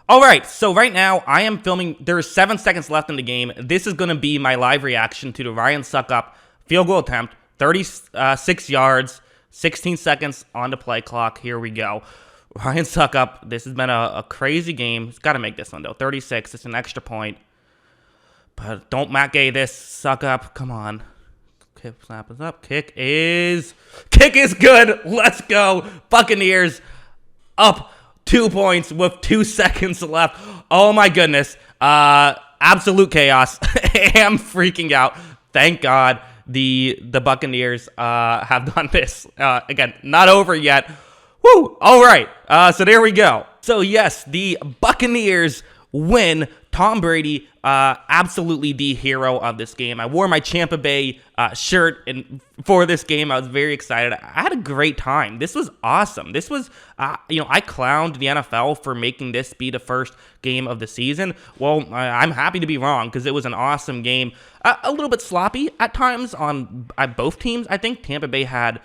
All right, so right now I am filming. There's 7 seconds left in the game. This is going to be my live reaction to the Ryan Succop field goal attempt. 36 yards, 16 seconds on the play clock. Here we go. Ryan Succop, this has been a crazy game. He's got to make this one, though. 36, it's an extra point. But don't Matt Gay this. Succop, come on. Kick, snap is up. Kick is good. Let's go. Buccaneers up 2 points with 2 seconds left. Oh my goodness. Absolute chaos. I'm freaking out. Thank God the Buccaneers have done this. Again, not over yet. Woo! All right. So there we go. So yes, the Buccaneers win. Tom Brady, absolutely the hero of this game. I wore my Tampa Bay shirt for this game. I was very excited. I had a great time. This was awesome. This was, I clowned the NFL for making this be the first game of the season. Well, I'm happy to be wrong because it was an awesome game. A little bit sloppy at times on both teams. I think Tampa Bay had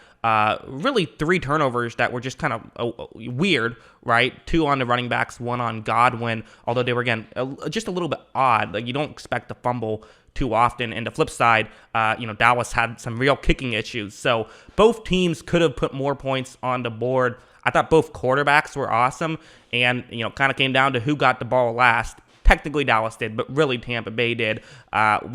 really 3 turnovers that were just kind of weird, right? 2 on the running backs, 1 on Godwin, although they were, again, just a little bit odd. Like, you don't expect to fumble too often. And the flip side, Dallas had some real kicking issues. So both teams could have put more points on the board. I thought both quarterbacks were awesome, and, kind of came down to who got the ball last. Technically, Dallas did, but really Tampa Bay did.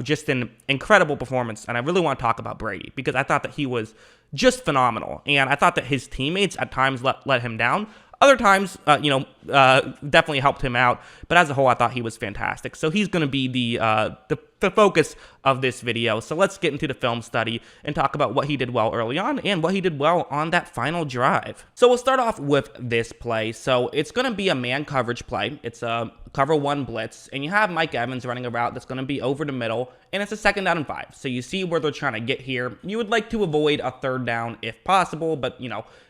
Just an incredible performance, and I really want to talk about Brady because I thought that he was just phenomenal, and I thought that his teammates at times let him down. Other times, definitely helped him out, but as a whole, I thought he was fantastic. So he's going to be the focus of this video. So let's get into the film study and talk about what he did well early on and what he did well on that final drive. So we'll start off with this play. So it's going to be a man coverage play. It's a cover 1 blitz, and you have Mike Evans running a route that's going to be over the middle, and it's a 2nd down and 5. So you see where they're trying to get here. You would like to avoid a 3rd down if possible, but,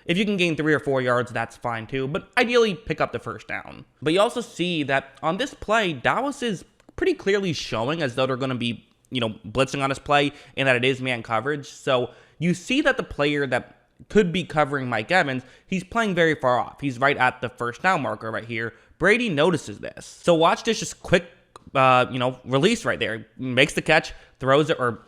if you can gain 3 or 4 yards, that's fine too. But ideally, pick up the 1st down. But you also see that on this play, Dallas is pretty clearly showing as though they're going to be, blitzing on this play and that it is man coverage. So you see that the player that could be covering Mike Evans, he's playing very far off. He's right at the 1st down marker right here. Brady notices this. So watch this just quick, release right there. Makes the catch, throws it, or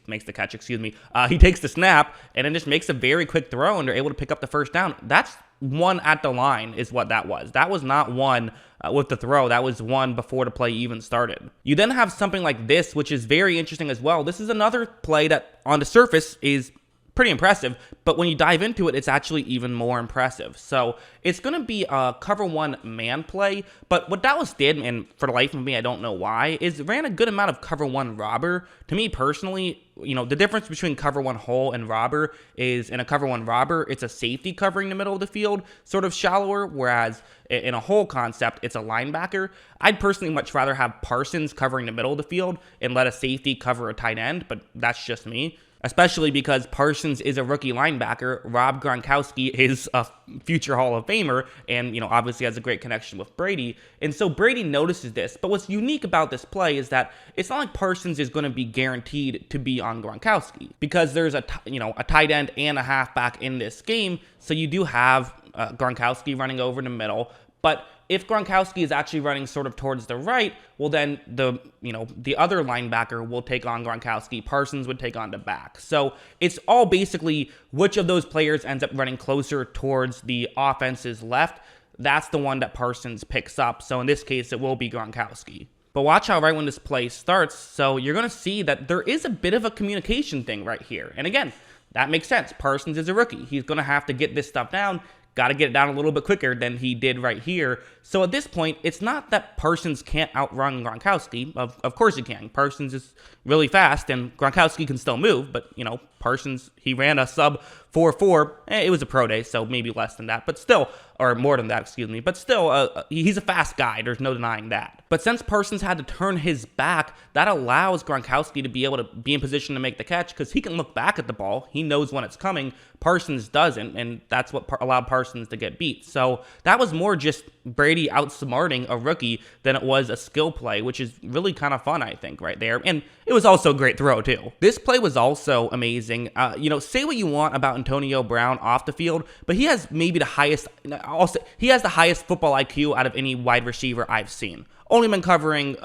makes the catch, excuse me. He takes the snap and then just makes a very quick throw, and they're able to pick up the 1st down. That's 1 at the line is what that was. That was not 1 with the throw. That was 1 before the play even started. You then have something like this, which is very interesting as well. This is another play that on the surface is pretty impressive, but when you dive into it, it's actually even more impressive. So it's going to be a cover 1 man play, but what Dallas did, and for the life of me, I don't know why, is ran a good amount of cover 1 robber. To me personally, the difference between cover 1 hole and robber is in a cover 1 robber, it's a safety covering the middle of the field, sort of shallower, whereas in a hole concept, it's a linebacker. I'd personally much rather have Parsons covering the middle of the field and let a safety cover a tight end, but that's just me. Especially because Parsons is a rookie linebacker, Rob Gronkowski is a future Hall of Famer, and, obviously has a great connection with Brady. And so Brady notices this. But what's unique about this play is that it's not like Parsons is going to be guaranteed to be on Gronkowski, because there's a tight end and a halfback in this game. So you do have Gronkowski running over the middle. But if Gronkowski is actually running sort of towards the right, well then the other linebacker will take on Gronkowski. Parsons would take on the back. So it's all basically which of those players ends up running closer towards the offense's left. That's the one that Parsons picks up. So in this case, it will be Gronkowski. But watch how right when this play starts, so you're going to see that there is a bit of a communication thing right here. And again, that makes sense. Parsons is a rookie. He's going to have to get this stuff down. Got to get it down a little bit quicker than he did right here. So at this point, it's not that Parsons can't outrun Gronkowski. Of course he can. Parsons is really fast, and Gronkowski can still move. But, Parsons, he ran a sub 4.4. It was a pro day, so maybe less than that. But still, or more than that, excuse me. But still, he's a fast guy. There's no denying that. But since Parsons had to turn his back, that allows Gronkowski to be able to be in position to make the catch because he can look back at the ball. He knows when it's coming. Parsons doesn't, and that's what allowed Parsons to get beat. So that was more just Brady outsmarting a rookie than it was a skill play, which is really kind of fun, I think, right there. And it was also a great throw, too. This play was also amazing. say what you want about Antonio Brown off the field, but he has maybe the highest, also, he has the highest football IQ out of any wide receiver I've seen. Only been covering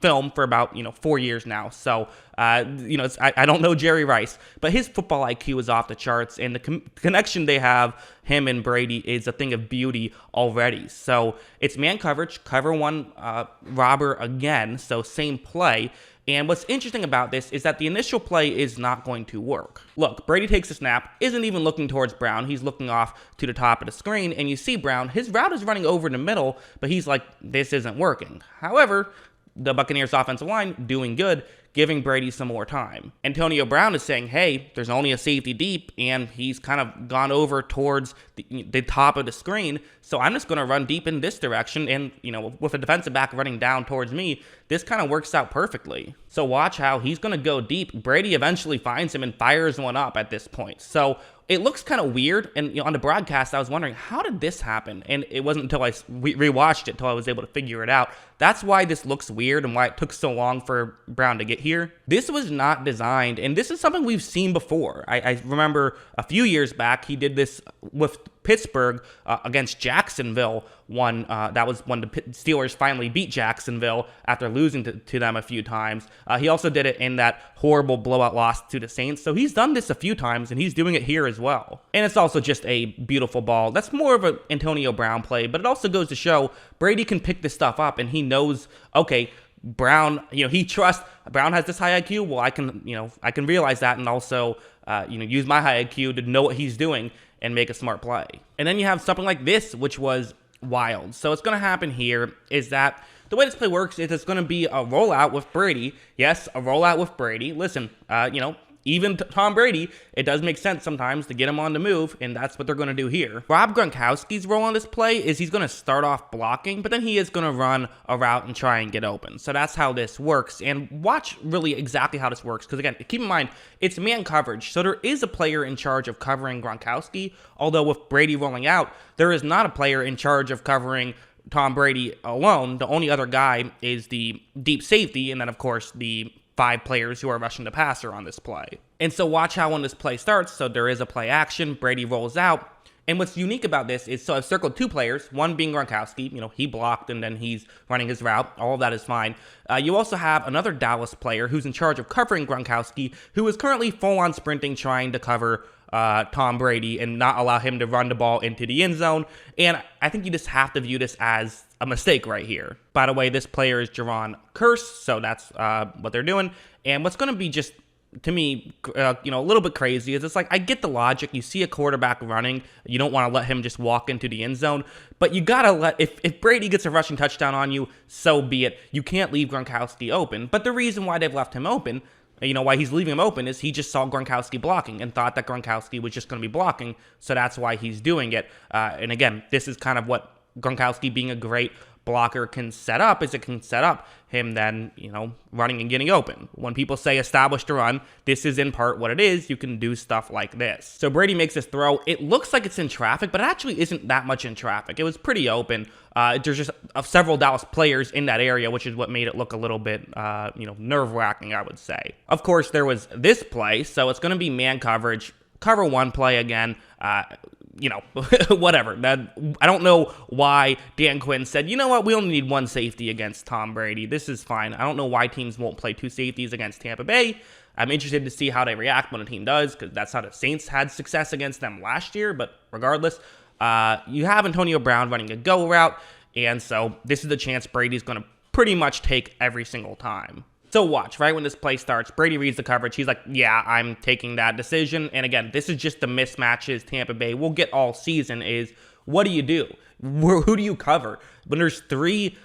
film for about 4 years now, so I don't know Jerry Rice, but his football IQ is off the charts, and the connection they have, him and Brady, is a thing of beauty already. So it's man coverage, cover one robber again, so same play. And what's interesting about this is that the initial play is not going to work. Look, Brady takes a snap, isn't even looking towards Brown. He's looking off to the top of the screen, and you see Brown. His route is running over in the middle, but he's like, this isn't working. However, the Buccaneers offensive line doing good, giving Brady some more time. Antonio Brown is saying, hey, there's only a safety deep, and he's kind of gone over towards the top of the screen, so I'm just going to run deep in this direction, and, with a defensive back running down towards me, this kind of works out perfectly. So watch how he's going to go deep. Brady eventually finds him and fires one up at this point. So it looks kind of weird, and on the broadcast, I was wondering, how did this happen? And it wasn't until I rewatched it until I was able to figure it out. That's why this looks weird and why it took so long for Brown to get here. This was not designed, and this is something we've seen before. I remember a few years back, he did this with Pittsburgh against Jacksonville. That was when the Steelers finally beat Jacksonville after losing to them a few times. He also did it in that horrible blowout loss to the Saints. So he's done this a few times, and he's doing it here as well. And it's also just a beautiful ball. That's more of an Antonio Brown play, but it also goes to show Brady can pick this stuff up, and he knows, okay, Brown, he trusts Brown has this high IQ. Well, I can realize that, and also, use my high IQ to know what he's doing and make a smart play. And then you have something like this, which was wild. So what's going to happen here is that the way this play works is it's going to be a rollout with Brady. Yes, a rollout with Brady. Listen, even Tom Brady, it does make sense sometimes to get him on the move, and that's what they're going to do here. Rob Gronkowski's role on this play is he's going to start off blocking, but then he is going to run a route and try and get open. So that's how this works, and watch really exactly how this works, because again, keep in mind, it's man coverage, so there is a player in charge of covering Gronkowski, although with Brady rolling out, there is not a player in charge of covering Tom Brady alone. The only other guy is the deep safety, and then of course the 5 players who are rushing the passer on this play. And so watch how when this play starts, so there is a play action, Brady rolls out, and what's unique about this is, so I've circled 2 players, one being Gronkowski, he blocked and then he's running his route, all of that is fine. You also have another Dallas player who's in charge of covering Gronkowski, who is currently full-on sprinting, trying to cover Tom Brady and not allow him to run the ball into the end zone, and I think you just have to view this as a mistake right here. By the way, this player is Jaron Curse, so that's what they're doing. And what's going to be just, to me, a little bit crazy is it's like, I get the logic. You see a quarterback running, you don't want to let him just walk into the end zone, but you got to let, if Brady gets a rushing touchdown on you, so be it. You can't leave Gronkowski open, but the reason why they've left him open, why he's leaving him open is he just saw Gronkowski blocking and thought that Gronkowski was just going to be blocking, so that's why he's doing it. And again, this is kind of what Gronkowski being a great blocker can set up, is it can set up him then, running and getting open. When people say establish the run, this is in part what it is. You can do stuff like this. So Brady makes this throw. It looks like it's in traffic, but it actually isn't that much in traffic. It was pretty open. There's just several Dallas players in that area, which is what made it look a little bit, nerve-wracking, I would say. Of course, there was this play, so it's going to be man coverage, cover one play again. Whatever. I don't know why Dan Quinn said, you know what, we only need 1 safety against Tom Brady. This is fine. I don't know why teams won't play 2 safeties against Tampa Bay. I'm interested to see how they react when a team does, because that's how the Saints had success against them last year. But regardless, you have Antonio Brown running a go route, and so this is the chance Brady's going to pretty much take every single time. So watch, right when this play starts, Brady reads the coverage. He's like, yeah, I'm taking that decision. And again, this is just the mismatches Tampa Bay will get all season is, what do you do? Who do you cover? When there's 3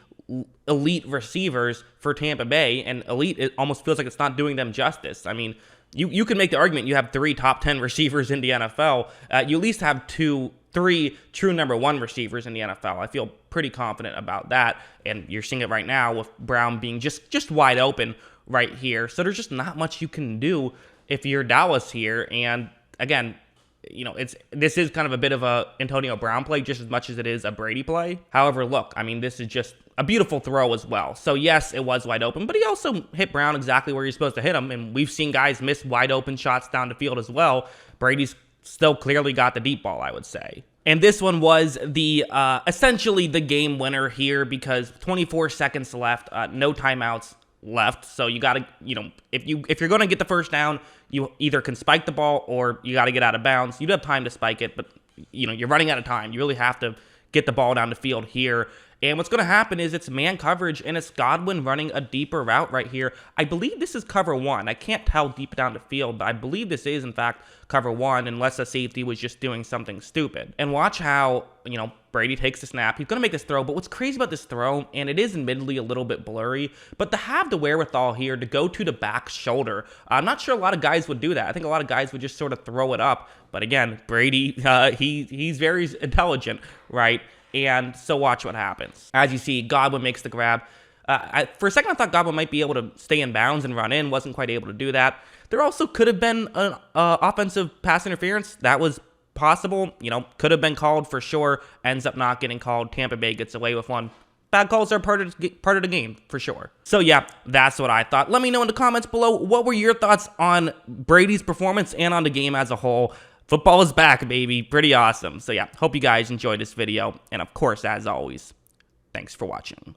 elite receivers for Tampa Bay, and elite, it almost feels like it's not doing them justice. I mean, you can make the argument you have 3 top 10 receivers in the NFL. You at least have 3 true number 1 receivers in the NFL. I feel pretty confident about that, and you're seeing it right now with Brown being just wide open right here. So there's just not much you can do if you're Dallas here, and again, this is kind of a bit of a Antonio Brown play just as much as it is a Brady play. However, look, I mean, this is just a beautiful throw as well. So yes, it was wide open, but he also hit Brown exactly where you're supposed to hit him, and we've seen guys miss wide open shots down the field as well. Brady's still clearly got the deep ball, I would say. And this one was the essentially the game winner here because 24 seconds left, no timeouts left. So you got to, if you're going to get the first down, you either can spike the ball or you got to get out of bounds. You do have time to spike it, but you're running out of time. You really have to get the ball down the field here. And what's going to happen is it's man coverage, and it's Godwin running a deeper route right here. I believe this is cover one. I can't tell deep down the field, but I believe this is, in fact, cover one, unless the safety was just doing something stupid. And watch how, Brady takes the snap. He's going to make this throw, but what's crazy about this throw, and it is admittedly a little bit blurry, but to have the wherewithal here to go to the back shoulder, I'm not sure a lot of guys would do that. I think a lot of guys would just sort of throw it up. But again, Brady, he's very intelligent, right? And so watch what happens. As you see, Godwin makes the grab. For a second, I thought Godwin might be able to stay in bounds and run in. Wasn't quite able to do that. There also could have been an offensive pass interference. That was possible. Could have been called for sure. Ends up not getting called. Tampa Bay gets away with one. Bad calls are part of the game, for sure. So yeah, that's what I thought. Let me know in the comments below, what were your thoughts on Brady's performance and on the game as a whole. Football is back, baby. Pretty awesome. So yeah, hope you guys enjoyed this video. And of course, as always, thanks for watching.